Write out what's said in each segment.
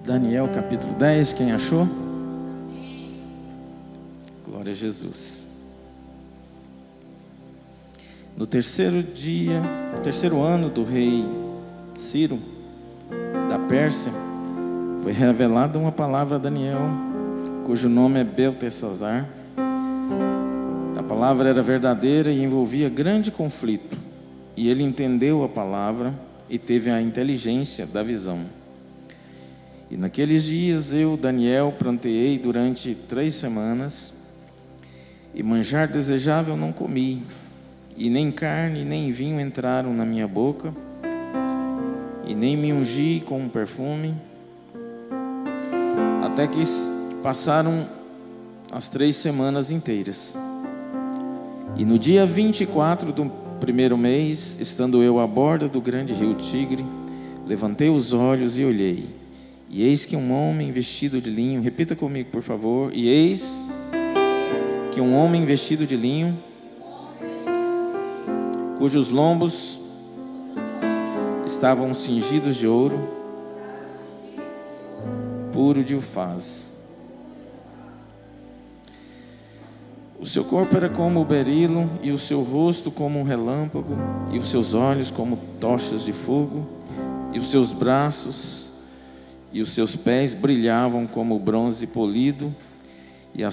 Daniel capítulo 10, quem achou? Glória a Jesus. No terceiro ano do rei Ciro, da Pérsia, foi revelada uma palavra a Daniel, cujo nome é Beltesazar. A palavra era verdadeira e envolvia grande conflito, e ele entendeu a palavra e teve a inteligência da visão. E naqueles dias eu, Daniel, pranteei durante 3 semanas, e manjar desejável não comi, e nem carne nem vinho entraram na minha boca, e nem me ungi com um perfume, até que passaram as 3 semanas inteiras. E no dia 24 do primeiro mês, estando eu à borda do grande rio Tigre, levantei os olhos e olhei, e eis que um homem vestido de linho, repita comigo por favor, e eis que um homem vestido de linho, cujos lombos estavam cingidos de ouro puro de ufaz. O seu corpo era como o berilo, e o seu rosto como um relâmpago, e os seus olhos como tochas de fogo, e os seus braços e os seus pés brilhavam como bronze polido, e a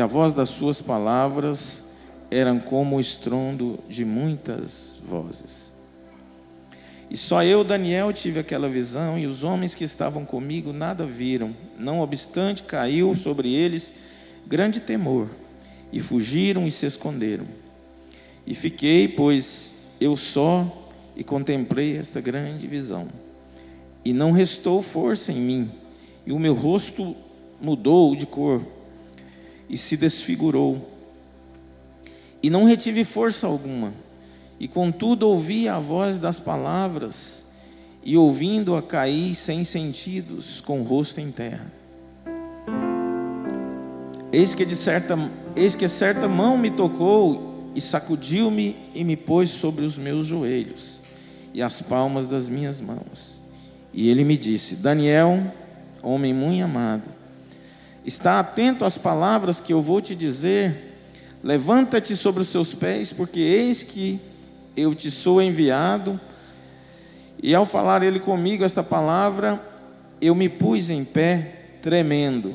voz das suas palavras eram como o estrondo de muitas vozes. E só eu, Daniel, tive aquela visão, e os homens que estavam comigo nada viram. Não obstante, caiu sobre eles grande temor, e fugiram e se esconderam. E fiquei, pois, eu só, e contemplei esta grande visão. E não restou força em mim, e o meu rosto mudou de cor, e se desfigurou. E não retive força alguma, e contudo ouvi a voz das palavras, e ouvindo-a caí sem sentidos, com o rosto em terra. Eis que certa mão me tocou, e sacudiu-me, e me pôs sobre os meus joelhos, e as palmas das minhas mãos. E ele me disse: Daniel, homem muito amado, está atento às palavras que eu vou te dizer. Levanta-te sobre os teus pés, porque eis que eu te sou enviado. E ao falar ele comigo esta palavra, eu me pus em pé, tremendo.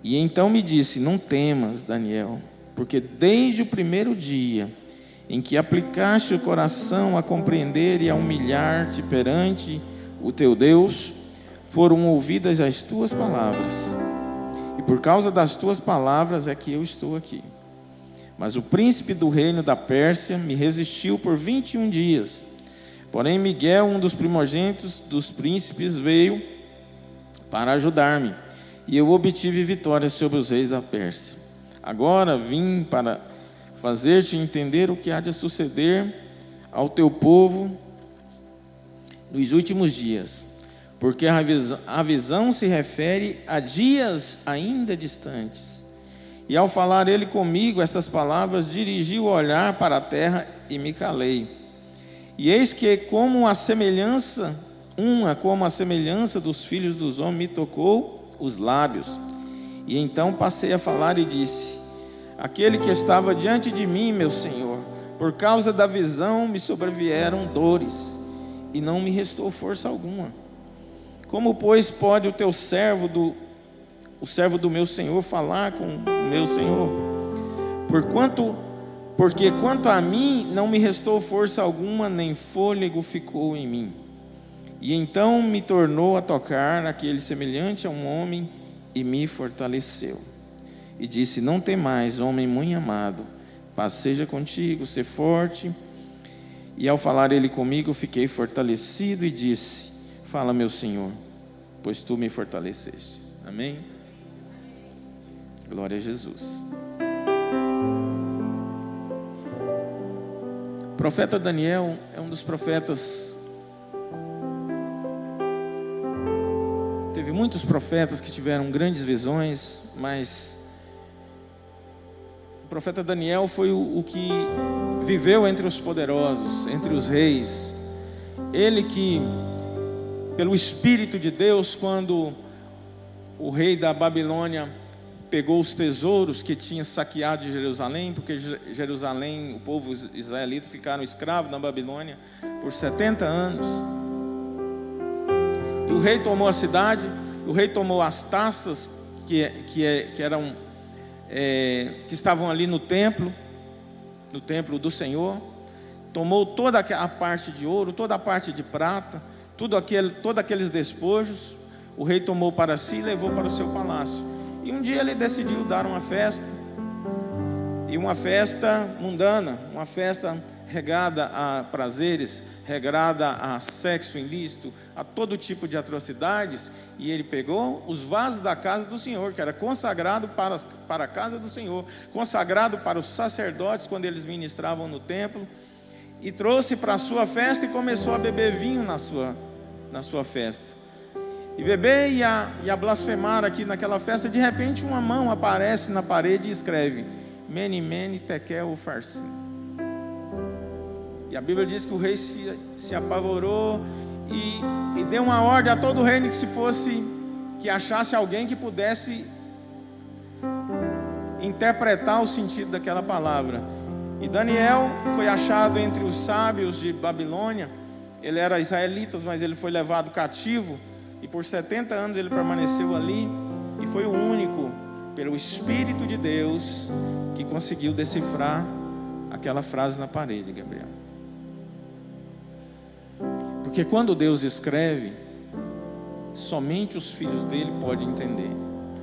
E então me disse: não temas, Daniel, porque desde o primeiro dia em que aplicaste o coração a compreender e a humilhar-te perante o teu Deus, foram ouvidas as tuas palavras. E por causa das tuas palavras é que eu estou aqui. Mas o príncipe do reino da Pérsia me resistiu por 21 dias. Porém Miguel, um dos primogênitos dos príncipes, veio para ajudar-me, e eu obtive vitória sobre os reis da Pérsia. Agora vim para fazer-te entender o que há de suceder ao teu povo nos últimos dias, porque a visão se refere a dias ainda distantes. E ao falar ele comigo estas palavras, dirigi o olhar para a terra e me calei. E eis que como a semelhança dos filhos dos homens me tocou os lábios. E então passei a falar e disse: aquele que estava diante de mim, meu Senhor, por causa da visão me sobrevieram dores, e não me restou força alguma. Como, pois, pode o servo do meu Senhor falar com o meu Senhor? Porque quanto a mim, não me restou força alguma, nem fôlego ficou em mim. E então me tornou a tocar aquele semelhante a um homem, e me fortaleceu. E disse: não temais, homem muito amado, paz seja contigo, sê forte. E ao falar ele comigo, fiquei fortalecido e disse: fala, meu Senhor, pois tu me fortalecestes. Amém? Glória a Jesus. O profeta Daniel é um dos profetas. Teve muitos profetas que tiveram grandes visões, mas o profeta Daniel foi o que viveu entre os poderosos, entre os reis. Ele que pelo Espírito de Deus, quando o rei da Babilônia pegou os tesouros que tinha saqueado de Jerusalém, porque Jerusalém, o povo israelita ficaram escravos na Babilônia por 70 anos. E o rei tomou a cidade, o rei tomou as taças que estavam ali no templo do Senhor, tomou toda a parte de ouro, toda a parte de prata, todos aqueles despojos, o rei tomou para si e levou para o seu palácio. E um dia ele decidiu dar uma festa, e uma festa mundana, uma festa regada a prazeres, regada a sexo ilícito, a todo tipo de atrocidades. E ele pegou os vasos da casa do Senhor, que era consagrado para a casa do Senhor, consagrado para os sacerdotes quando eles ministravam no templo, e trouxe para a sua festa e começou a beber vinho na sua festa, e beber e a blasfemar aqui naquela festa. De repente uma mão aparece na parede e escreve: Mene, Mene, Tekel, Upharsin. E a Bíblia diz que o rei se apavorou e deu uma ordem a todo o reino que achasse alguém que pudesse interpretar o sentido daquela palavra. E Daniel foi achado entre os sábios de Babilônia. Ele era israelita, mas ele foi levado cativo, e por 70 anos ele permaneceu ali, e foi o único, pelo Espírito de Deus, que conseguiu decifrar aquela frase na parede, Gabriel. Porque quando Deus escreve, somente os filhos dele podem entender.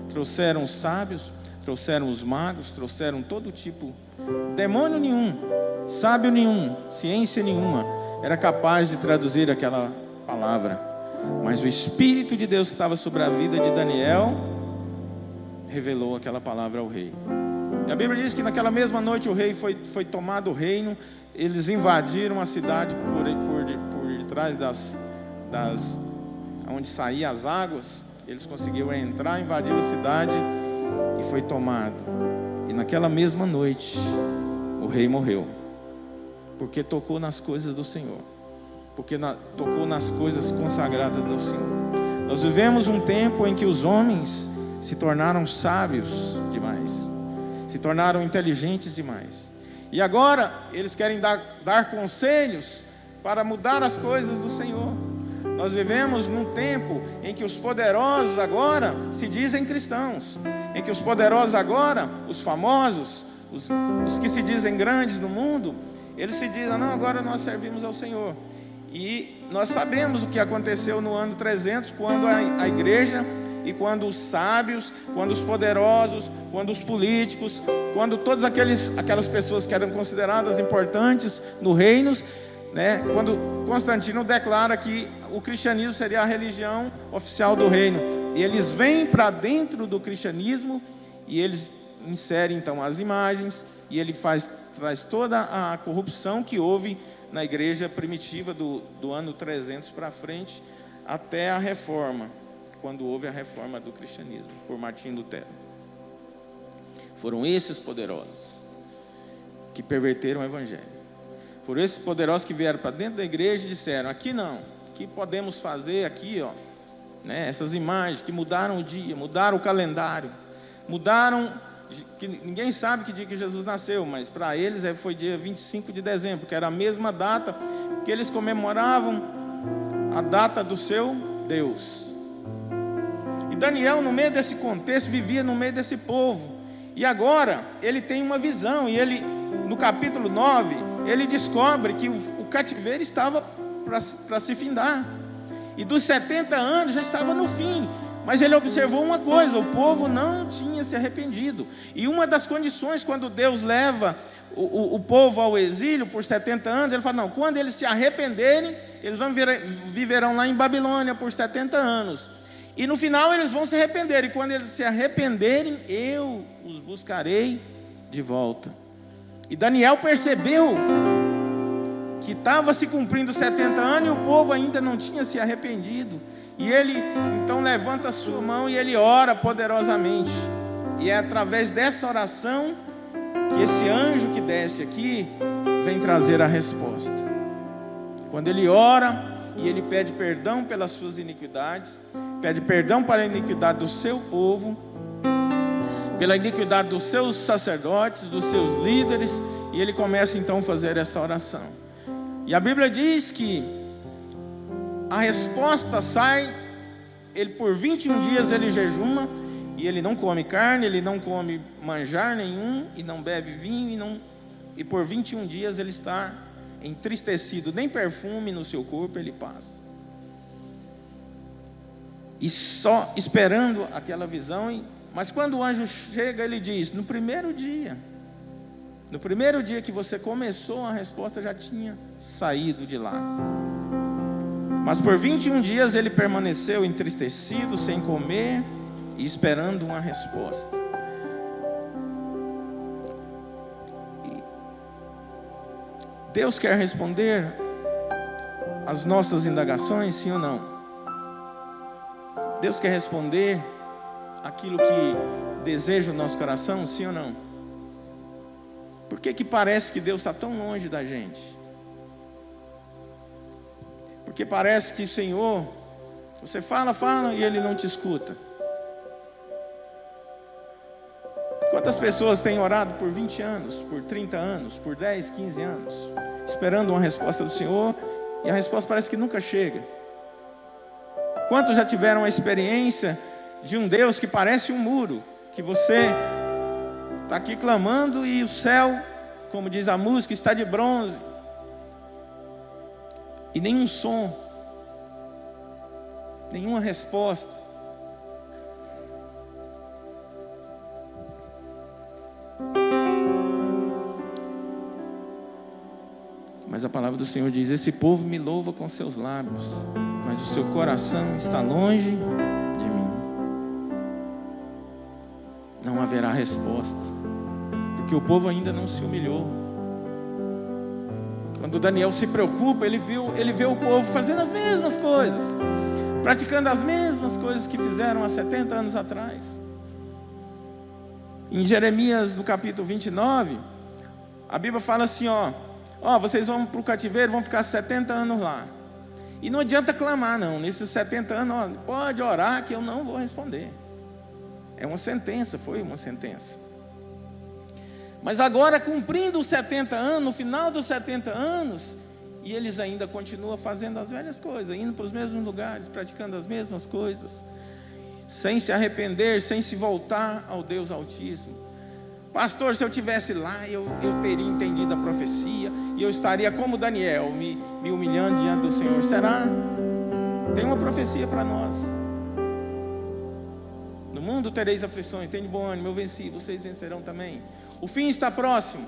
Trouxeram os sábios, trouxeram os magos, trouxeram todo tipo, demônio nenhum, sábio nenhum, ciência nenhuma era capaz de traduzir aquela palavra. Mas o Espírito de Deus que estava sobre a vida de Daniel revelou aquela palavra ao rei. E a Bíblia diz que naquela mesma noite o rei foi tomado o reino. Eles invadiram a cidade por detrás onde saíam as águas. Eles conseguiram entrar, invadiram a cidade e foi tomado. E naquela mesma noite o rei morreu, porque tocou nas coisas do Senhor, porque tocou nas coisas consagradas do Senhor. Nós vivemos um tempo em que os homens se tornaram sábios demais, se tornaram inteligentes demais, e agora eles querem dar conselhos para mudar as coisas do Senhor. Nós vivemos num tempo em que os poderosos agora se dizem cristãos, em que os poderosos agora, os famosos, os que se dizem grandes no mundo, eles se dizem: não, agora nós servimos ao Senhor. E nós sabemos o que aconteceu no ano 300, quando a igreja, e quando os sábios, quando os poderosos, quando os políticos, quando todas aquelas pessoas que eram consideradas importantes no reino, né, quando Constantino declara que o cristianismo seria a religião oficial do reino, e eles vêm para dentro do cristianismo e eles inserem então as imagens, e ele traz toda a corrupção que houve na igreja primitiva do ano 300 para frente, até a reforma, quando houve a reforma do cristianismo por Martim Lutero. Foram esses poderosos que perverteram o evangelho. Foram esses poderosos que vieram para dentro da igreja e disseram: aqui não, aqui podemos fazer aqui, ó, né, essas imagens que mudaram o dia, mudaram o calendário, mudaram, que ninguém sabe que dia que Jesus nasceu, mas para eles foi dia 25 de dezembro, que era a mesma data que eles comemoravam a data do seu Deus. E Daniel, no meio desse contexto, vivia no meio desse povo, e agora ele tem uma visão, e ele, no capítulo 9, ele descobre que o cativeiro estava para se findar, e dos 70 anos já estava no fim. Mas ele observou uma coisa: o povo não tinha se arrependido. E uma das condições, quando Deus leva o povo ao exílio por 70 anos, ele fala: não, quando eles se arrependerem, eles viverão lá em Babilônia por 70 anos. E no final eles vão se arrepender, e quando eles se arrependerem, eu os buscarei de volta. E Daniel percebeu que estava se cumprindo 70 anos e o povo ainda não tinha se arrependido. E ele então levanta a sua mão e ele ora poderosamente. E é através dessa oração que esse anjo que desce aqui vem trazer a resposta. Quando ele ora, e ele pede perdão pelas suas iniquidades, pede perdão para a iniquidade do seu povo, pela iniquidade dos seus sacerdotes, dos seus líderes, e ele começa então a fazer essa oração. E a Bíblia diz que a resposta sai, ele por 21 dias ele jejuma, e ele não come carne, ele não come manjar nenhum, e não bebe vinho, e por 21 dias ele está entristecido, nem perfume no seu corpo ele passa. E só esperando aquela visão. Mas quando o anjo chega, ele diz: no primeiro dia que você começou, a resposta já tinha saído de lá. Mas por 21 dias ele permaneceu entristecido, sem comer e esperando uma resposta. Deus quer responder às nossas indagações, sim ou não? Deus quer responder aquilo que deseja o nosso coração, sim ou não? Por que parece que Deus está tão longe da gente? Porque parece que o Senhor, você fala e Ele não te escuta. Quantas pessoas têm orado por 20 anos, por 30 anos, por 10, 15 anos, esperando uma resposta do Senhor, e a resposta parece que nunca chega? Quantos já tiveram a experiência de um Deus que parece um muro, que você está aqui clamando e o céu, como diz a música, está de bronze, e nenhum som, nenhuma resposta? Mas a palavra do Senhor diz: esse povo me louva com seus lábios, mas o seu coração está longe de mim. Não haverá resposta, porque o povo ainda não se humilhou. Quando Daniel se preocupa, ele vê o povo fazendo as mesmas coisas, praticando as mesmas coisas que fizeram há 70 anos atrás. Em Jeremias, no capítulo 29, a Bíblia fala assim: vocês vão para o cativeiro, vão ficar 70 anos lá. E não adianta clamar não, nesses 70 anos, pode orar que eu não vou responder. É uma sentença, foi uma sentença. Mas agora, cumprindo os 70 anos, no final dos 70 anos, e eles ainda continuam fazendo as velhas coisas, indo para os mesmos lugares, praticando as mesmas coisas, sem se arrepender, sem se voltar ao Deus Altíssimo. Pastor, se eu estivesse lá, eu teria entendido a profecia, e eu estaria como Daniel, me humilhando diante do Senhor. Será? Tem uma profecia para nós. No mundo tereis aflições, tem de bom ânimo, eu venci, vocês vencerão também. O fim está próximo.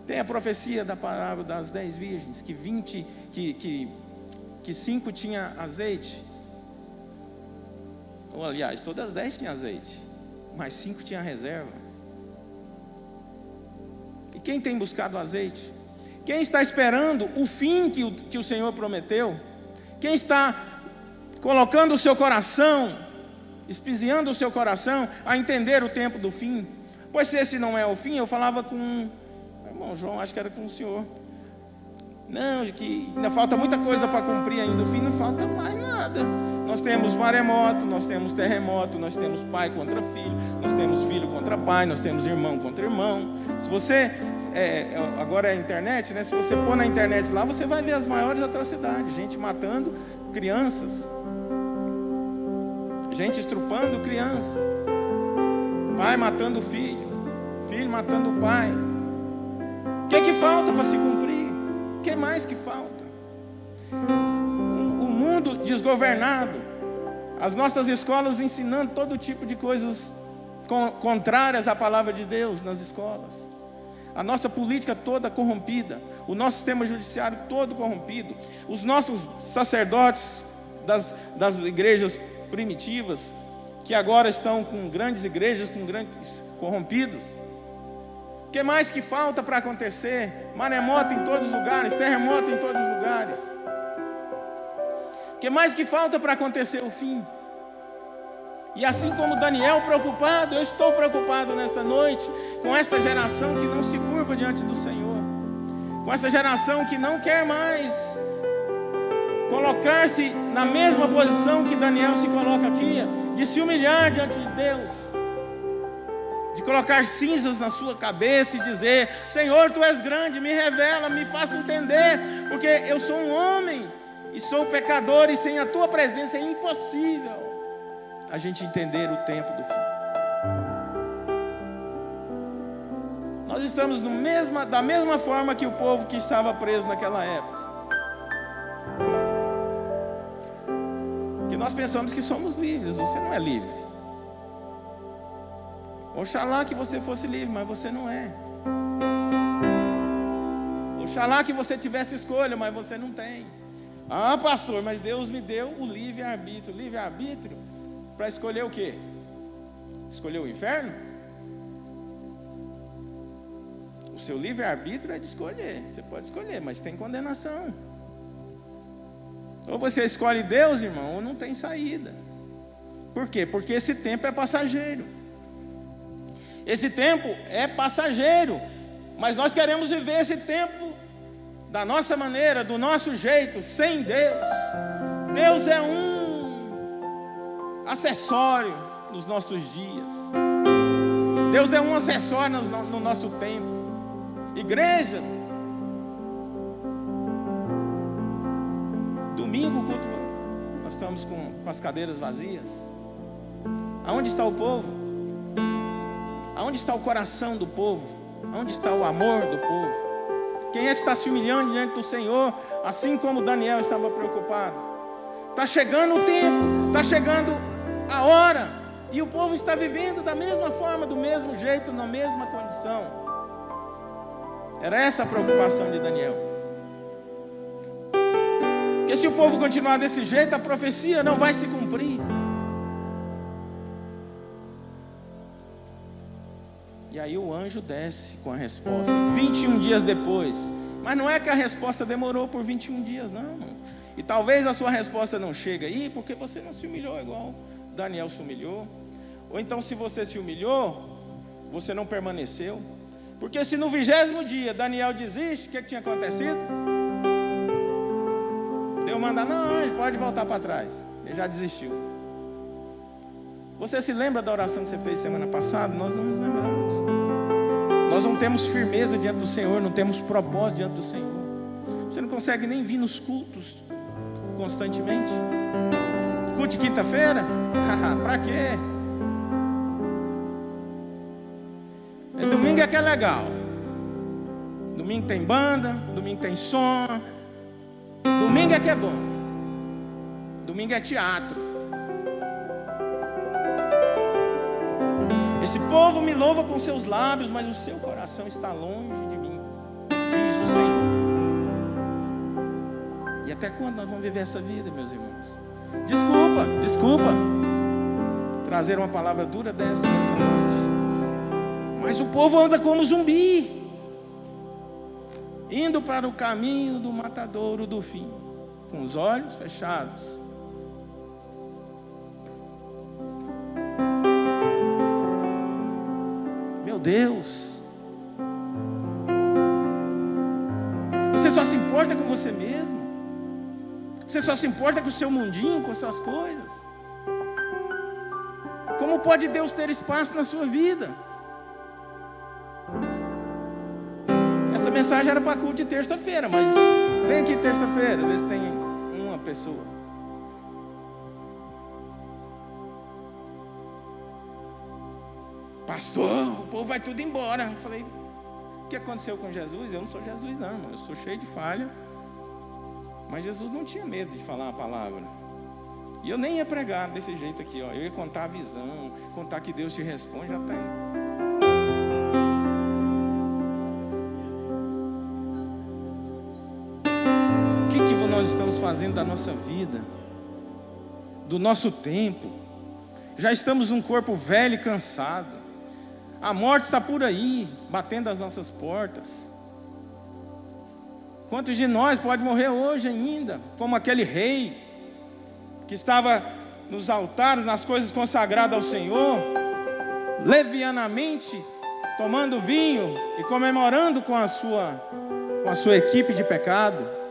Tem a profecia da parábola das 10 virgens, que 5 tinha azeite. Ou aliás, todas as 10 tinham azeite, mas 5 tinha reserva. E quem tem buscado azeite? Quem está esperando o fim que o Senhor prometeu? Quem está colocando o seu coração, espiziando o seu coração a entender o tempo do fim? Pois se esse não é o fim, eu falava com o irmão João, acho que era com o senhor. Não, que ainda falta muita coisa para cumprir ainda. O fim não falta mais nada. Nós temos maremoto, nós temos terremoto, nós temos pai contra filho, nós temos filho contra pai, nós temos irmão contra irmão. Se você, agora é a internet, né? Se você pôr na internet lá, você vai ver as maiores atrocidades. Gente matando crianças, gente estrupando criança, pai matando filho, filho matando o pai. O que falta para se cumprir? O que mais que falta? O mundo desgovernado, as nossas escolas ensinando todo tipo de coisas contrárias à palavra de Deus nas escolas, a nossa política toda corrompida, o nosso sistema judiciário todo corrompido, os nossos sacerdotes das igrejas primitivas, que agora estão com grandes igrejas, com grandes corrompidos. O que mais que falta para acontecer? Maremoto em todos os lugares, terremoto em todos os lugares. O que mais que falta para acontecer o fim? E assim como Daniel preocupado, eu estou preocupado nessa noite com essa geração que não se curva diante do Senhor, com essa geração que não quer mais colocar-se na mesma posição que Daniel se coloca aqui, de se humilhar diante de Deus, de colocar cinzas na sua cabeça e dizer: Senhor, Tu és grande, me revela, me faça entender, porque eu sou um homem e sou pecador, e sem a Tua presença é impossível a gente entender o tempo do fim. Nós estamos da mesma forma que o povo que estava preso naquela época, que nós pensamos que somos livres. Você não é livre. Oxalá que você fosse livre, mas você não é. Oxalá que você tivesse escolha, mas você não tem. Ah, pastor, mas Deus me deu o livre-arbítrio. Livre-arbítrio para escolher o quê? Escolher o inferno? O seu livre-arbítrio é de escolher. Você pode escolher, mas tem condenação. Ou você escolhe Deus, irmão, ou não tem saída. Por quê? Porque esse tempo é passageiro. Esse tempo é passageiro. Mas nós queremos viver esse tempo da nossa maneira, do nosso jeito, sem Deus. Deus é um acessório nos nossos dias. Deus é um acessório no nosso tempo. Igreja, domingo, culto, nós estamos com as cadeiras vazias. Aonde está o povo? Aonde está o coração do povo? Aonde está o amor do povo? Quem é que está se humilhando diante do Senhor, assim como Daniel estava preocupado? Está chegando o tempo, está chegando a hora, e o povo está vivendo da mesma forma, do mesmo jeito, na mesma condição. Era essa a preocupação de Daniel. Porque se o povo continuar desse jeito, a profecia não vai se cumprir. E aí o anjo desce com a resposta 21 dias depois. Mas não é que a resposta demorou por 21 dias, não. E talvez a sua resposta não chegue aí porque você não se humilhou igual Daniel se humilhou. Ou então, se você se humilhou, você não permaneceu. Porque se no 20º dia Daniel desiste, o que tinha acontecido? Deus manda: não, anjo, pode voltar para trás. Ele já desistiu. Você se lembra da oração que você fez semana passada? Nós não nos lembramos. Nós não temos firmeza diante do Senhor, não temos propósito diante do Senhor. Você não consegue nem vir nos cultos constantemente. Culto de quinta-feira? Para quê? Domingo é que é legal. Domingo tem banda, domingo tem som. Domingo é que é bom. Domingo é teatro. Esse povo me louva com seus lábios, mas o seu coração está longe de mim, diz o Senhor. E até quando nós vamos viver essa vida, meus irmãos? Desculpa trazer uma palavra dura nessa noite. Mas o povo anda como zumbi, indo para o caminho do matadouro do fim, com os olhos fechados. Meu Deus, você só se importa com você mesmo? Você só se importa com o seu mundinho, com as suas coisas? Como pode Deus ter espaço na sua vida? Essa mensagem era para culto de terça-feira, mas vem aqui terça-feira, vê se tem uma pessoa. Pastor, o povo vai tudo embora. Eu falei: o que aconteceu com Jesus? Eu não sou Jesus não, eu sou cheio de falha. Mas Jesus não tinha medo de falar a palavra. E eu nem ia pregar desse jeito aqui, ó. Eu ia contar a visão, contar que Deus te responde, já está aí. Nós estamos fazendo da nossa vida, do nosso tempo? Já estamos num corpo velho e cansado. A morte está por aí, batendo as nossas portas. Quantos de nós pode morrer hoje ainda, como aquele rei que estava nos altares, nas coisas consagradas ao Senhor, levianamente tomando vinho e comemorando com a sua equipe de pecado?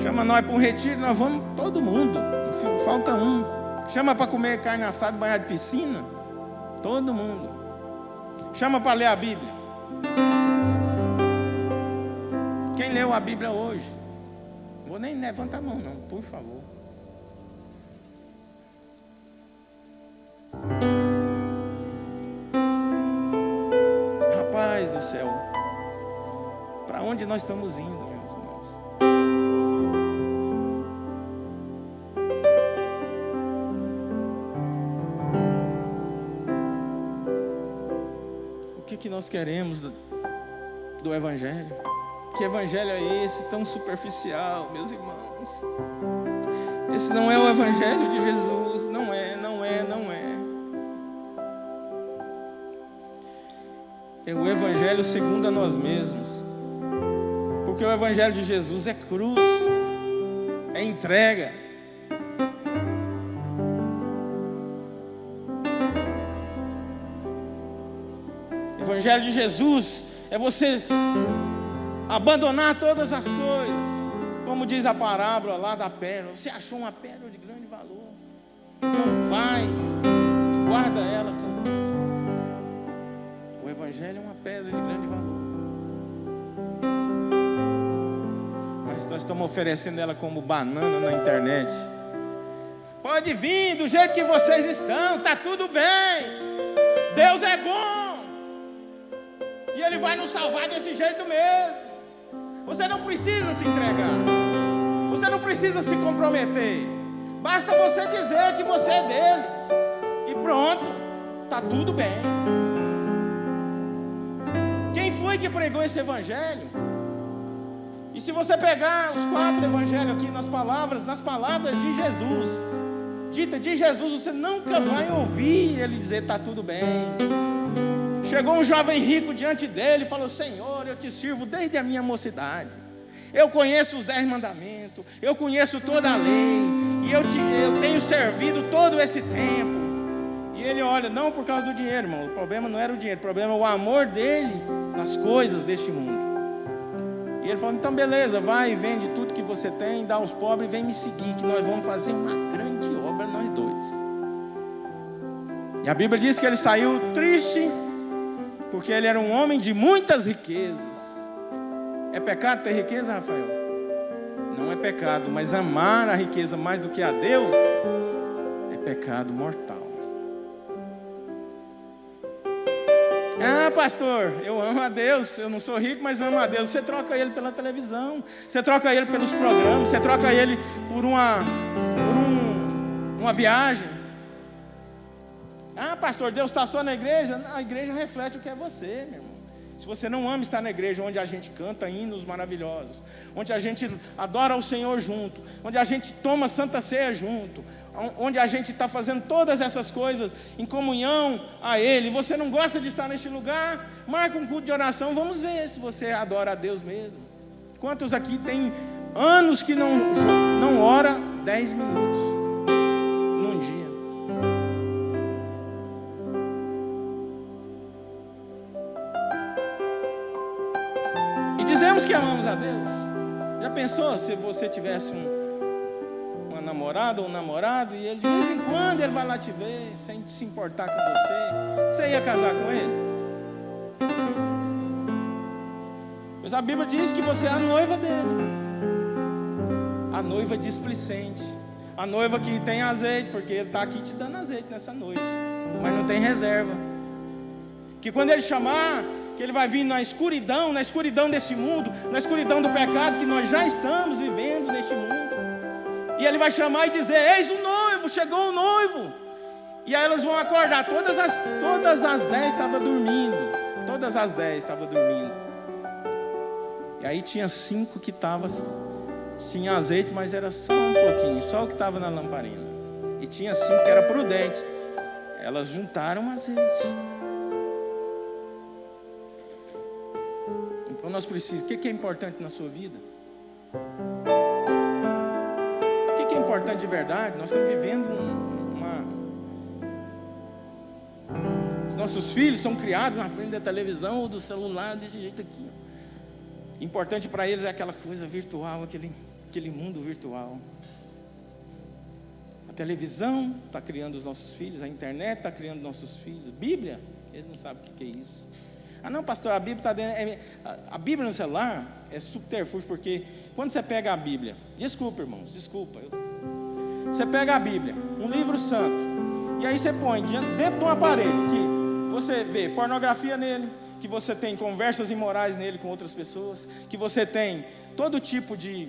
Chama nós para um retiro, nós vamos todo mundo, não falta um. Chama para comer carne assada, banhar de piscina, todo mundo. Chama para ler a Bíblia. Quem leu a Bíblia hoje? Não vou nem levantar a mão não, por favor. Rapaz do céu, para onde nós estamos indo, meus irmãos? O que nós queremos do Evangelho? Que Evangelho é esse tão superficial, meus irmãos? Esse não é o Evangelho de Jesus, não é. É o Evangelho segundo a nós mesmos. Porque o Evangelho de Jesus é cruz, é entrega. O Evangelho de Jesus é você abandonar todas as coisas. Como diz a parábola lá da pérola. Você achou uma pérola de grande valor, então vai, guarda ela. O Evangelho é uma pedra de grande valor, mas nós estamos oferecendo ela como banana na internet. Pode vir do jeito que vocês estão, está tudo bem. Deus é bom e Ele vai nos salvar desse jeito mesmo. Você não precisa se entregar, você não precisa se comprometer. Basta você dizer que você é dele e pronto, está tudo bem. Quem foi que pregou esse Evangelho? E se você pegar os 4 Evangelhos aqui nas palavras de Jesus, dita de Jesus, você nunca vai ouvir ele dizer está tudo bem. Chegou um jovem rico diante dele e falou: Senhor, eu te sirvo desde a minha mocidade, eu conheço os 10 mandamentos, eu conheço toda a lei, e eu tenho servido todo esse tempo. E ele olha, não por causa do dinheiro, irmão, o problema não era o dinheiro, o problema é o amor dele nas coisas deste mundo. E ele falou: então beleza, vai e vende tudo que você tem, dá aos pobres e vem me seguir, que nós vamos fazer uma grande obra nós dois. E a Bíblia diz que ele saiu triste, porque ele era um homem de muitas riquezas. É pecado ter riqueza, Rafael? Não é pecado, mas amar a riqueza mais do que a Deus é pecado mortal. Ah, pastor, eu amo a Deus, eu não sou rico, mas amo a Deus. Você troca ele pela televisão, você troca ele pelos programas, você troca ele por uma viagem. Ah, pastor, Deus está só na igreja? A igreja reflete o que é você, meu irmão. Se você não ama estar na igreja, onde a gente canta hinos maravilhosos, onde a gente adora o Senhor junto, onde a gente toma santa ceia junto, onde a gente está fazendo todas essas coisas em comunhão a Ele, você não gosta de estar neste lugar, marca um culto de oração, vamos ver se você adora a Deus mesmo. Quantos aqui tem anos que não ora 10 minutos num dia? Dizemos que amamos a Deus. Já pensou se você tivesse uma namorada ou um namorado e ele de vez em quando ele vai lá te ver sem se importar com você ia casar com ele? Pois a Bíblia diz que você é a noiva dele, a noiva displicente, a noiva que tem azeite, porque ele está aqui te dando azeite nessa noite, mas não tem reserva, que quando ele chamar, que ele vai vir na escuridão desse mundo, na escuridão do pecado que nós já estamos vivendo neste mundo, e ele vai chamar e dizer: eis o noivo, chegou o noivo. E aí elas vão acordar, todas as 10 estavam dormindo, e aí tinha 5 que tinha azeite, mas era só um pouquinho, só o que estava na lamparina, e tinha 5 que era prudente, elas juntaram azeite. Então nós precisamos, o que é importante na sua vida? O que é importante de verdade? Nós estamos vivendo os nossos filhos são criados na frente da televisão ou do celular desse jeito aqui. Importante para eles é aquela coisa virtual, aquele mundo virtual. A televisão está criando os nossos filhos, a internet está criando nossos filhos. Bíblia, eles não sabem o que é isso. Ah não, pastor, a Bíblia está dentro. A Bíblia no celular é subterfúgio, porque quando você pega a Bíblia, desculpa irmãos, você pega a Bíblia, um livro santo, e aí você põe dentro de um aparelho que você vê pornografia nele, que você tem conversas imorais nele com outras pessoas, que você tem todo tipo de...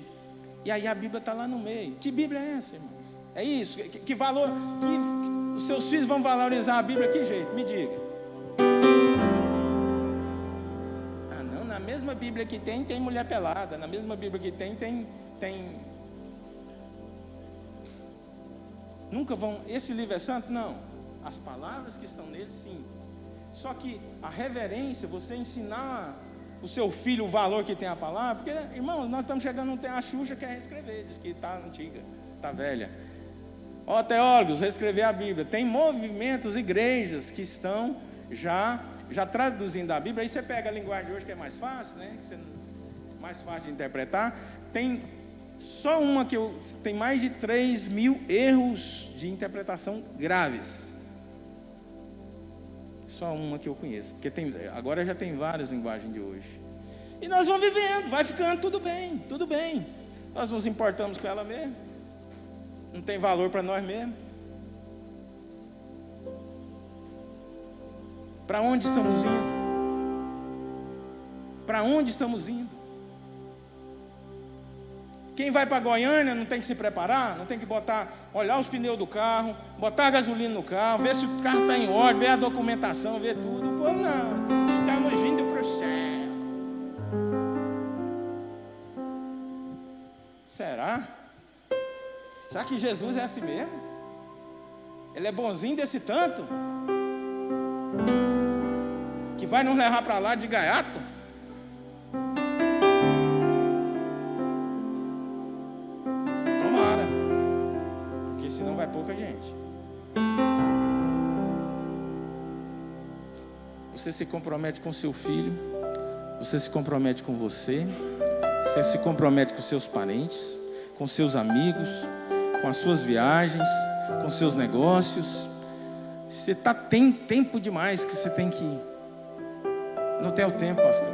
E aí a Bíblia está lá no meio. Que Bíblia é essa, irmãos? É isso? Que valor? Que os seus filhos vão valorizar a Bíblia? Que jeito? Me diga. Ah não, na mesma Bíblia que tem mulher pelada. Na mesma Bíblia que tem... Nunca vão... Esse livro é santo? Não. As palavras que estão nele, sim. Só que a reverência, você ensinar o seu filho o valor que tem a palavra, porque, irmão, nós estamos chegando, não tem a Xuxa que quer reescrever, diz que está antiga, está velha. Ó, teólogos, reescrever a Bíblia. Tem movimentos, igrejas que estão já traduzindo a Bíblia. Aí você pega a linguagem de hoje que é mais fácil, né? Mais fácil de interpretar. Tem só uma tem mais de 3.000 erros de interpretação graves. Só uma que eu conheço, porque agora já tem várias linguagens de hoje. E nós vamos vivendo, vai ficando tudo bem. Nós nos importamos com ela mesmo. Não tem valor para nós mesmos. Para onde estamos indo? Para onde estamos indo? Quem vai para Goiânia não tem que se preparar, não tem que olhar os pneus do carro, botar gasolina no carro, ver se o carro está em ordem, ver a documentação, ver tudo. O povo não, estamos indo para o céu. Será? Será que Jesus é assim mesmo? Ele é bonzinho desse tanto? Que vai nos levar para lá de gaiato? Vai pouca gente. Você se compromete com seu filho, você se compromete com você se compromete com seus parentes, com seus amigos, com as suas viagens, com seus negócios. Você tem tempo demais que você tem que ir. Não tem o tempo, pastor.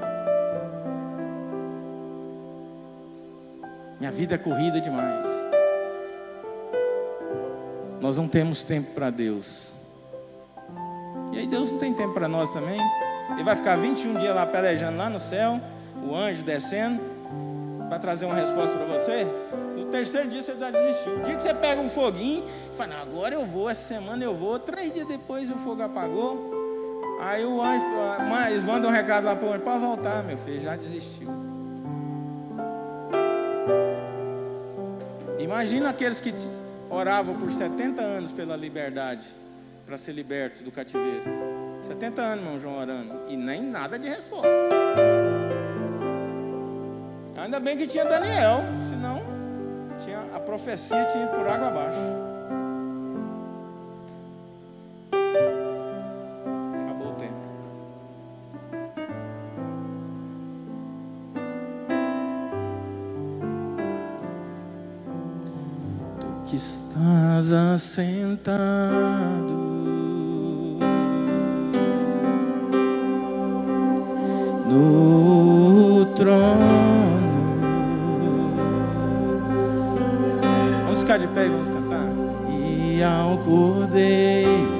Minha vida é corrida demais. Nós não temos tempo para Deus. E aí Deus não tem tempo para nós também. Ele vai ficar 21 dias lá pelejando lá no céu, o anjo descendo, para trazer uma resposta para você. No terceiro dia você já desistiu. O dia que você pega um foguinho e fala, não, agora eu vou, essa semana eu vou. 3 dias depois o fogo apagou. Aí o anjo, eles mandam um recado lá para o anjo, pode voltar, meu filho, já desistiu. Imagina aqueles que oravam por 70 anos pela liberdade, para ser libertos do cativeiro. 70 anos, meu João, orando, e nem nada de resposta. Ainda bem que tinha Daniel, senão a profecia tinha ido por água abaixo. Acabou o tempo. Tu que estás assentado no trono. Vamos ficar de pé e vamos cantar. E ao Cordeiro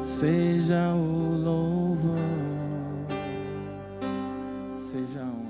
seja o louvor, seja o